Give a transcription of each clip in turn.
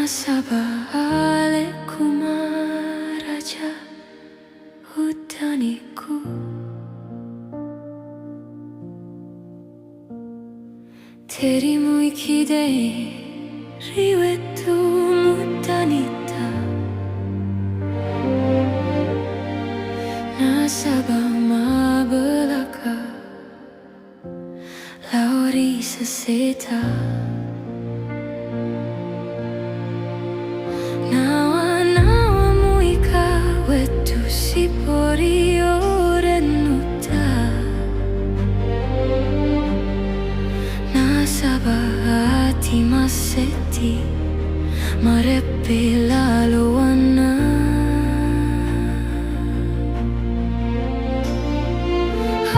Nasabale kumaraja hutaniku, terimu ikidei riwetu mutanita. Nasaba mabelaka lauri seseta. Sipori orenuta nasaba ati maseti marepe laluana.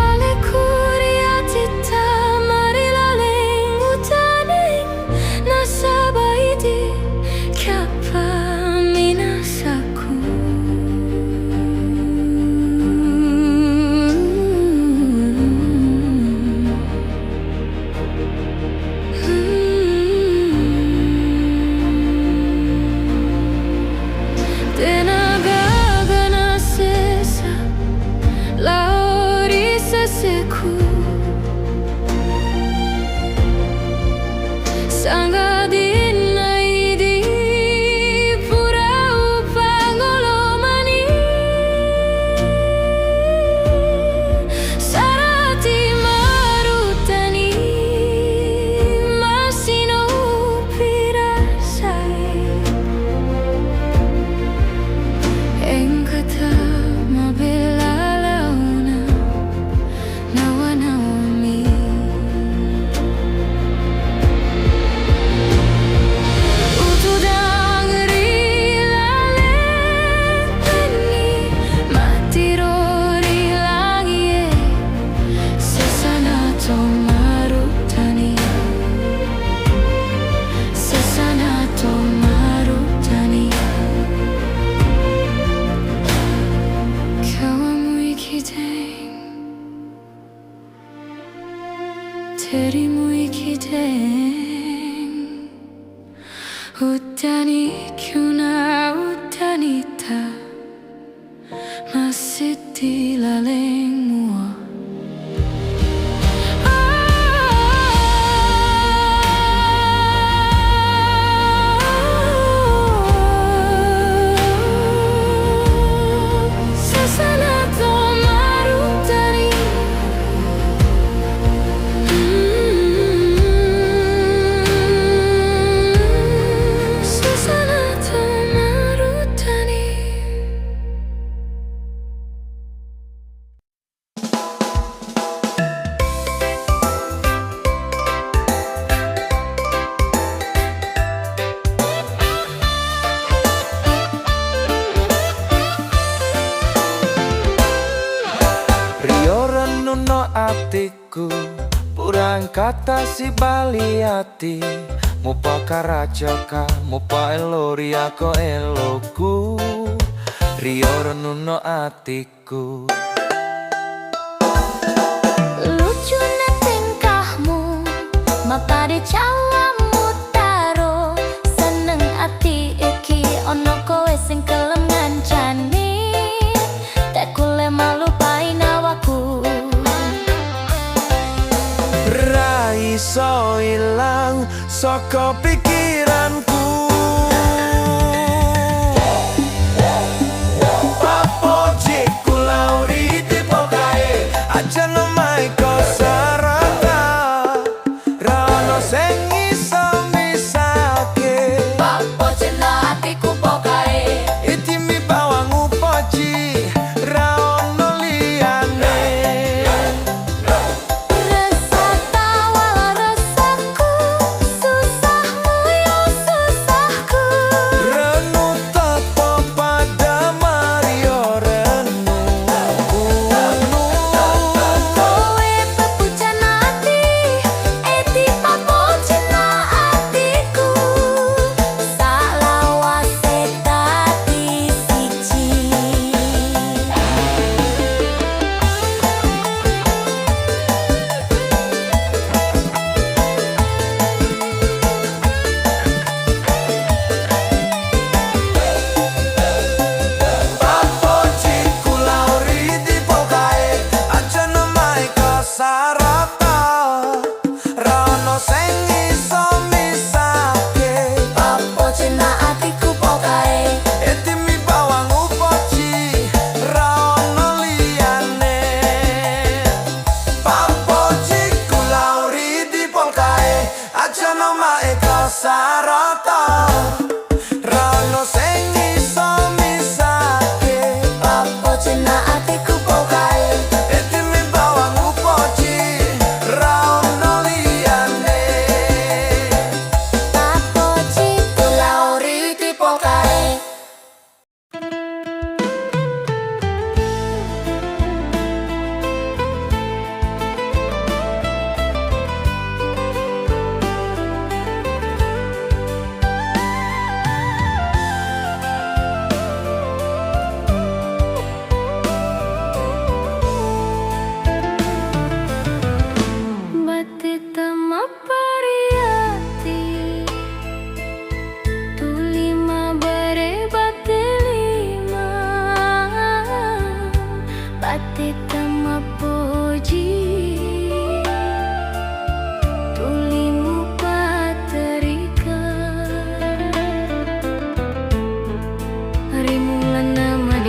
Ale kuriatita marilaleng utaneng nasaba iti kiapa minasaku. Sangga dinai di purau pangolomani sarati marutani masino pirasai engkata mabela launa nawa-nawami. Terimu ikideng utani kyuna utanita masiti laleng mua. No atiku purang kata si baliati mupa karacaka mupa elori ako eloku rioro nuno atiku. Lucu na tingkahmu mapade cawamu taro seneng ati iki ono kowe sing kelem ngancani tak kule malu pain awaku. Iso ilang saka pikiranku. Papo jiku lauri tipe kae aja nomai ko sarata rano sing iso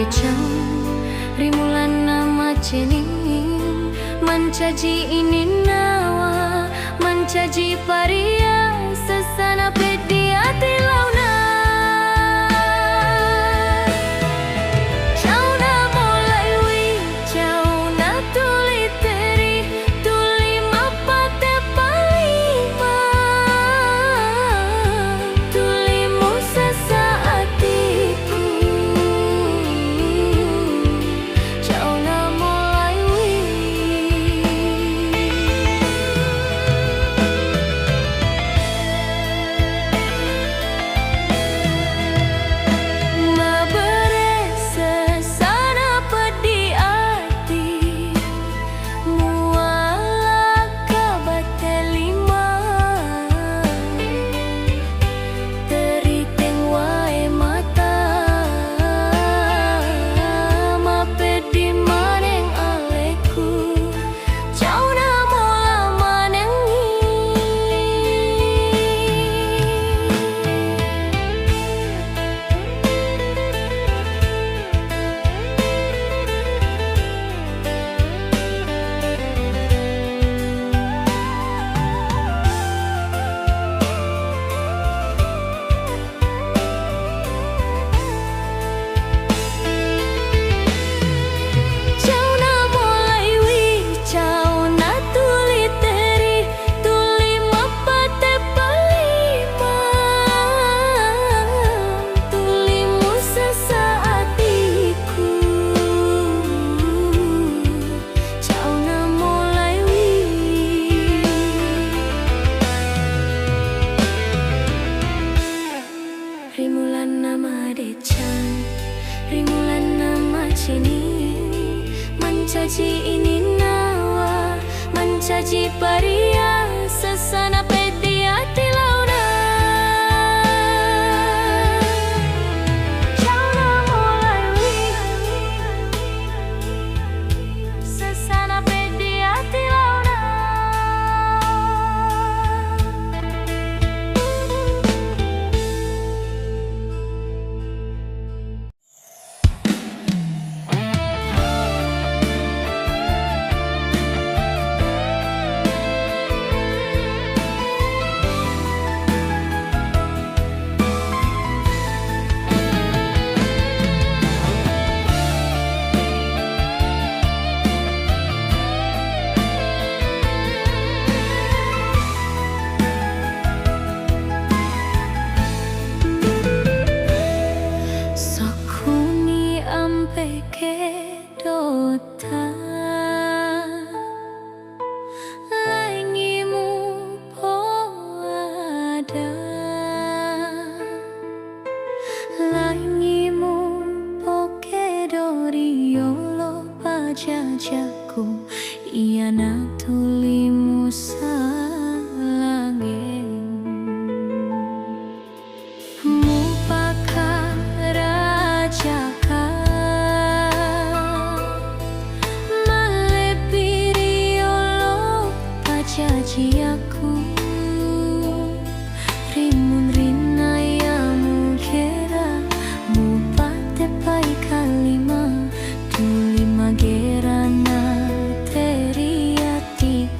decang rimulana maceni mancaji ini nawa mancaji paria sesana pediati launa jauna mulai wi jauna tuli teri tuli mapate palima tulimu sesaatiku jauna mulai wi mabere sesana pedi ati muala kabatelima teriting wae mata mapedi maneng aleku jauna mola manengi jauna mulai wi jauna tuli teri tuli mapate palima tulimu sesaatiku jauna mulai wi rimulan nama decan rimulan nama cini mancaji ini nawa mancaji paria sesana pediati launa jauna mulai wi sesana pediati launa Sakuni ampe kedota Laingimu po ada Laingimu po kedoriolo pajajaku Iya na tulimu salangin Mupaka rajaka malepiriolo pajaji aku rimun rinayamu kera mupate pai kalima tulima gerana teriatiku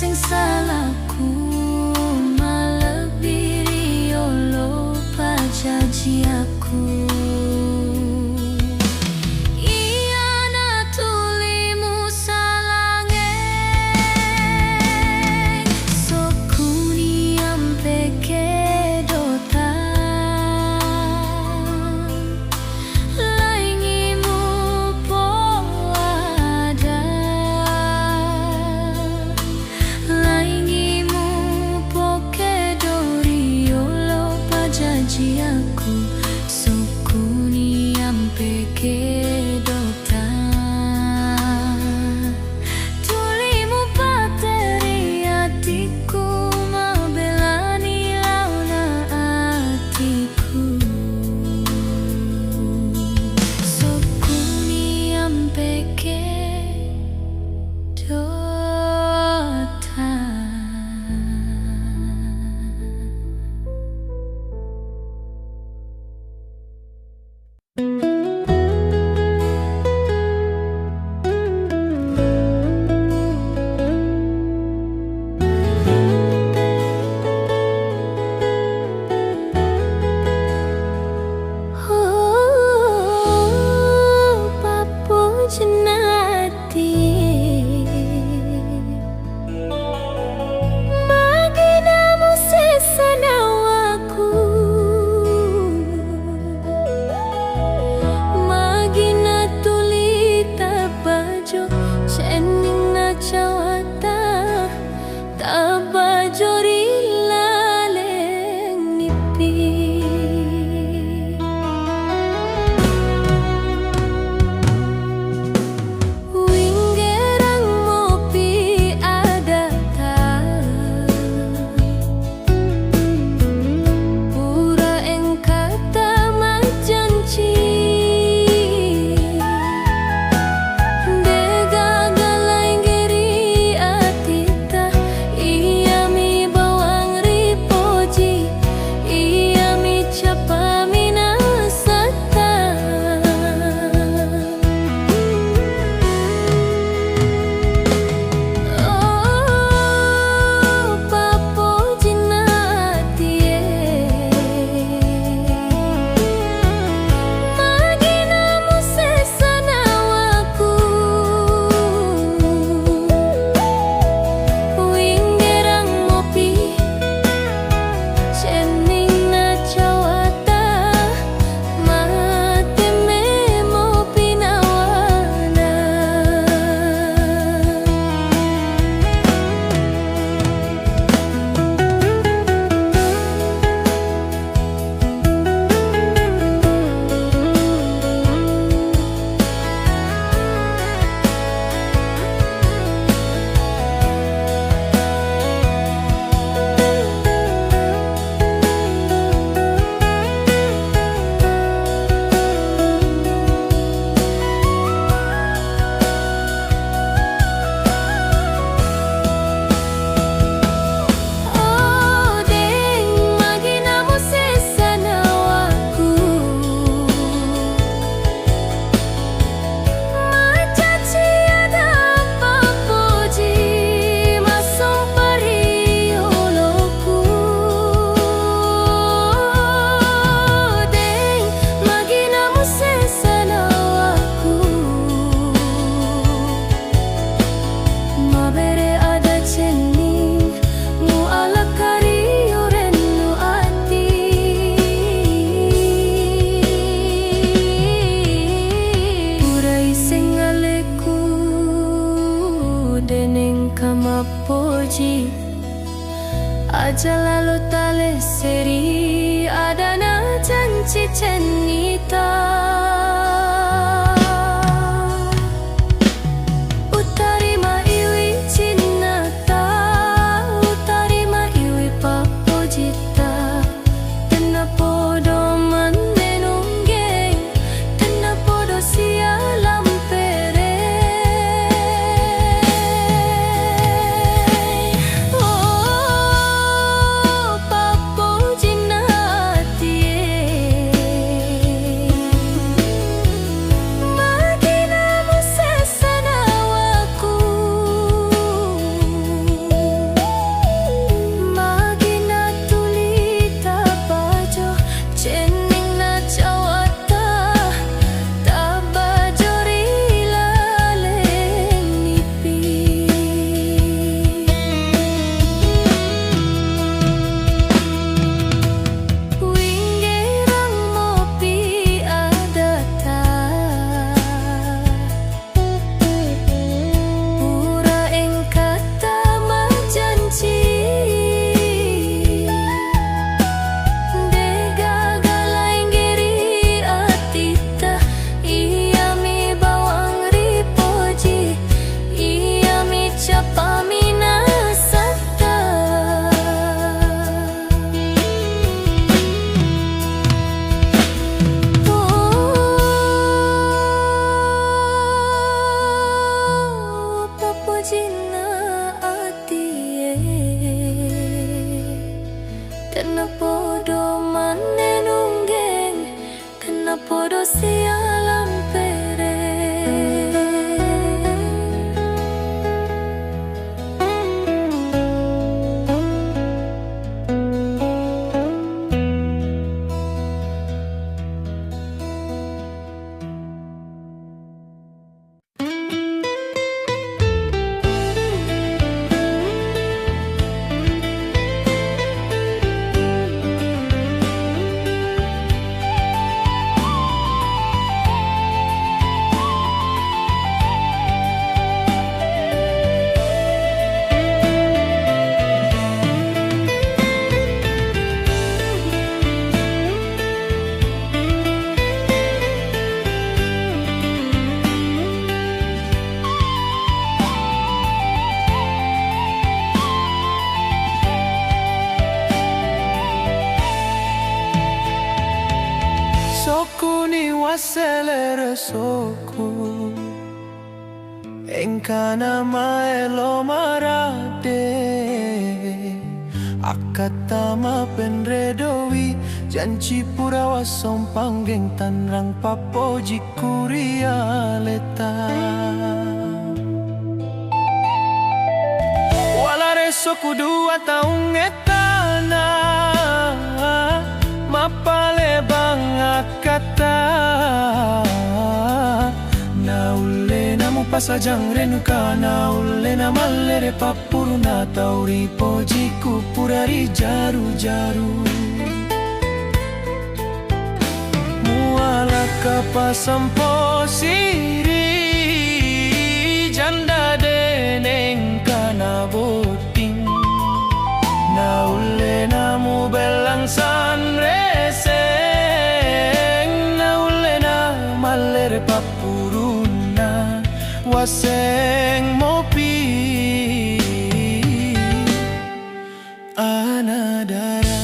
sing salahku malebiri olo pajaji aku. Iya na tulimu salangeng sokuni ampe kedotan laingimu po ada laingimu po kedori olo pajaji aku sokuni ampe kedotan tulimu pateri hatiku mabelani launa hatiku sokuni ampe kedotan. Papo jenati maginamu sesanawaku magina tulita bajo chening na chawata tabajori laleng nipi Winggerang mopi adata pura engkata majanci degagalainggeri atita iya mi bawang ripoji iya mi capa minasata. Oh, papo jinati maginamu sesanawaku winggerang mopi chening na chawata mateme mopi nawana. Oh deng maginamu sesanawaku macaci ada papoji masong parioloku deng maginamu sesanawaku mabere ada cening mu alakari orenu ati urai singaleku deneng kamapoji aja lalu tale seri adana janji cenita utarima iwi cinata utarima iwi papojita tena podo manenunggeng tena podo sialam pere. Oh papo jinati podo sialam pere. Soku ni waselere soku Engkana maelo marade Akatama penredowi Janji pura wasom panggeng tanrang papoji kuria leta Walare soku dua taung etana Mapale bang akata Naule namu pasajang renuka Naule na malere papuru na tauri pojiku purari jaru-jaru Muala kapasampo siri Janda deneng kana boting Naule namu belang sanreseng Naule na malere papuruna Waseng mopi anadara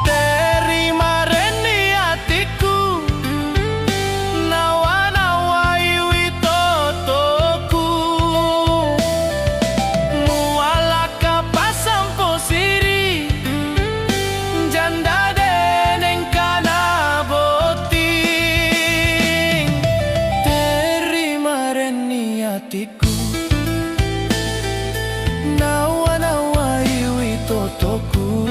Terima reni hatiku Nawa-nawa iwi totoku Muala kapasampo siri Janda deneng kana boting Terima reni hatiku Nawa-nawa iwi totoku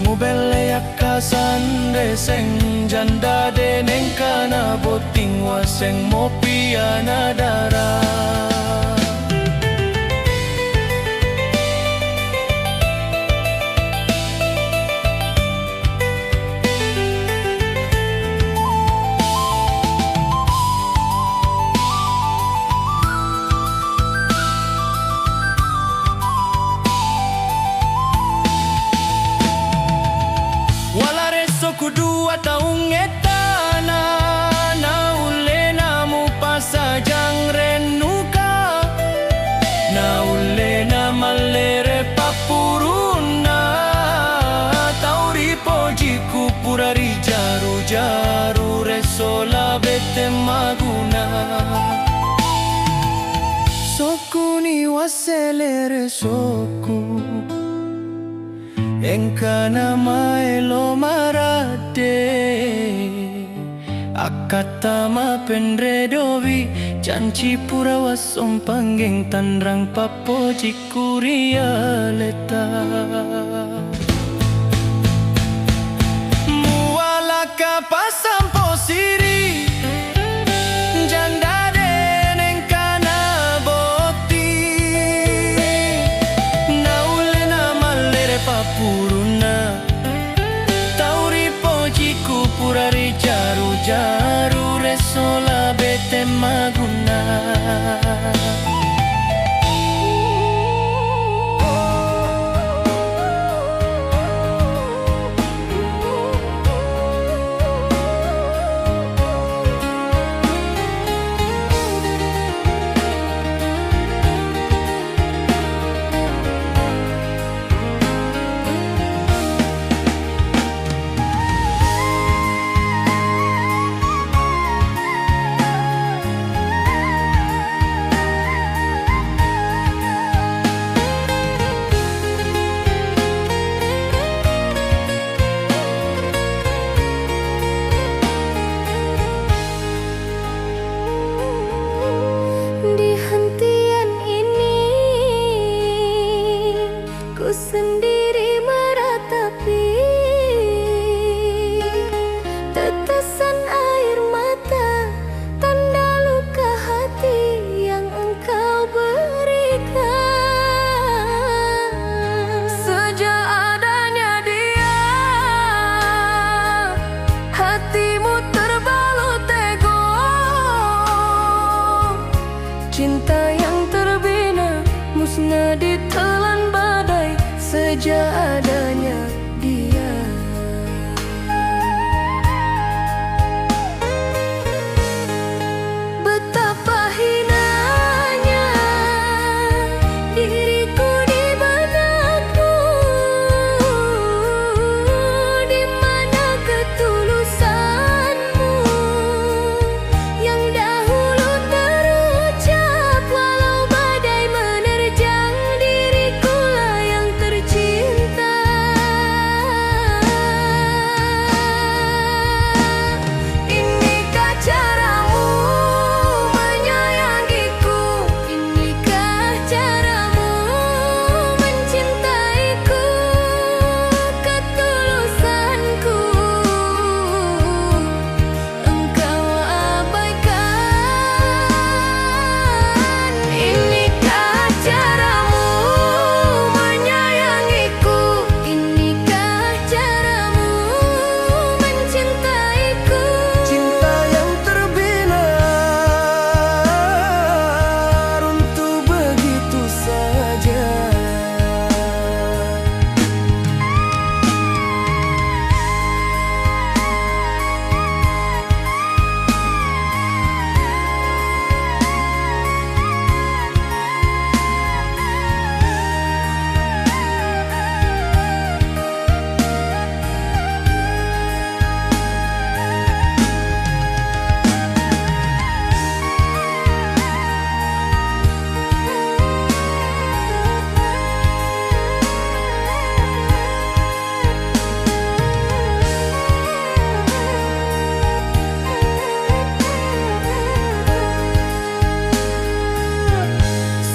Mubele yakasan reseng Janda deneng kana boting Waseng mopi anadara Walare soku dua taung etana Naule namu pasajang renuka Naule na malere papuruna Tauri pojiku purari jaru-jaru Resola bete maguna Soku ni waselere soku Engkana maelo marade Akatama penredowi Janji pura wasom panggeng tanrang papoji kuria leta Muala kapasampo siri Janda deneng kana boti Naule na malere papuruna Tauri pojiku purari jaru-jaru Resola bete maguna musnah ditelan badai sejak adanya dia. Betapa hinanya diriku di benakmu, di mana ketulusanmu yang dahulu terucap. Walau badai menerjang, dirikulah yang tercinta. Inikah caramu menyayangiku, inikah caramu mencintaiku, ketulusanku engkau abaikan. Inikah caramu menyayangiku, inikah caramu mencintaiku. Cinta yang terbina runtuh begitu saja.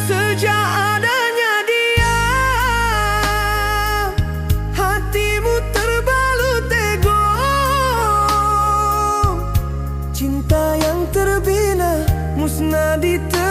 Sejak adanya dia, hatimu terbalut ego. Cinta yang terbina musnah ditelan